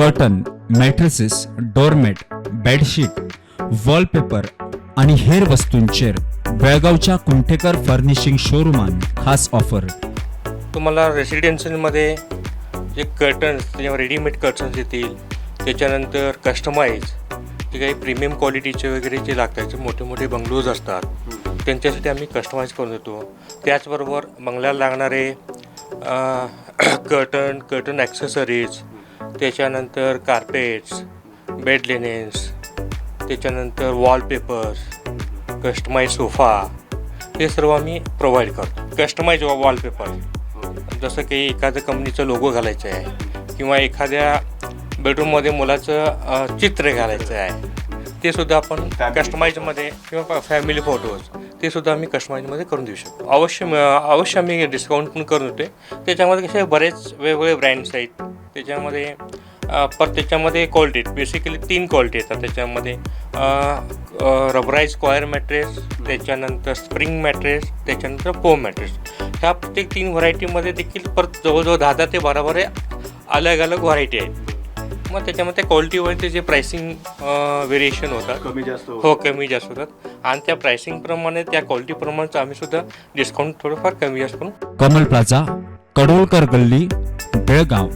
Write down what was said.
Curtain, mattresses, डोरमॅट, bedsheet, wallpaper आणि हेर वस्तूंचेर बेळगावच्या कुंठेकर furnishing शोरूमान खास ऑफर. तुम्हाला रेसिडेन्शियलमध्ये जे कर्टन्स, त्याच्यावर रेडीमेड कर्टन्स येतील, त्याच्यानंतर कस्टमाइज जे काही प्रीमियम क्वालिटीचे वगैरे जे लागतात, जे मोठे मोठे बंगलोज असतात त्यांच्यासाठी आम्ही कस्टमाइज करून देतो. त्याचबरोबर बंगल्याला लागणारे कर्टन ॲक्सेसरीज, त्याच्यानंतर कार्पेट्स, बेड लिनेन्स, त्याच्यानंतर वॉलपेपर्स, कस्टमाइज सोफा, हे सर्व आम्ही प्रोव्हाइड करतो. कस्टमाइज वॉलपेपर, जसं की एखाद्या कंपनीचं लोगो घालायचं आहे किंवा एखाद्या बेडरूममध्ये मुलाचं चित्र घालायचं आहे, ते सुद्धा आपण कस्टमाइजमध्ये, किंवा फॅमिली फोटोज, ते सुद्धा आम्ही कस्टमाइजमध्ये करून देऊ शकतो. अवश्य आम्ही डिस्काउंट पण करून देतो. त्याच्यामध्ये कसे बरेच वेगवेगळे ब्रँड्स आहेत. त्याच्यामध्ये क्वालिटी बेसिकली 3 क्वालिटी येतात. त्याच्यामध्ये रबराईज स्क्वायर मॅट्रेस, त्याच्यानंतर स्प्रिंग मॅट्रेस, त्याच्यानंतर फोम मॅट्रेस. ह्या प्रत्येक 3 व्हरायटीमध्ये देखील परत जवळजवळ 10 ते 12 अलग व्हरायटी आहेत. मग त्याच्यामध्ये क्वालिटीवरती जे प्राइसिंग व्हेरिएशन होतात, कमी जास्त होतात, आणि त्या प्राइसिंगप्रमाणे, त्या क्वालिटीप्रमाणेच आम्ही सुद्धा डिस्काउंट थोडंफार कमी जास्त करून. कमल प्लाझा, कडोळकर गल्ली, बेळगाव.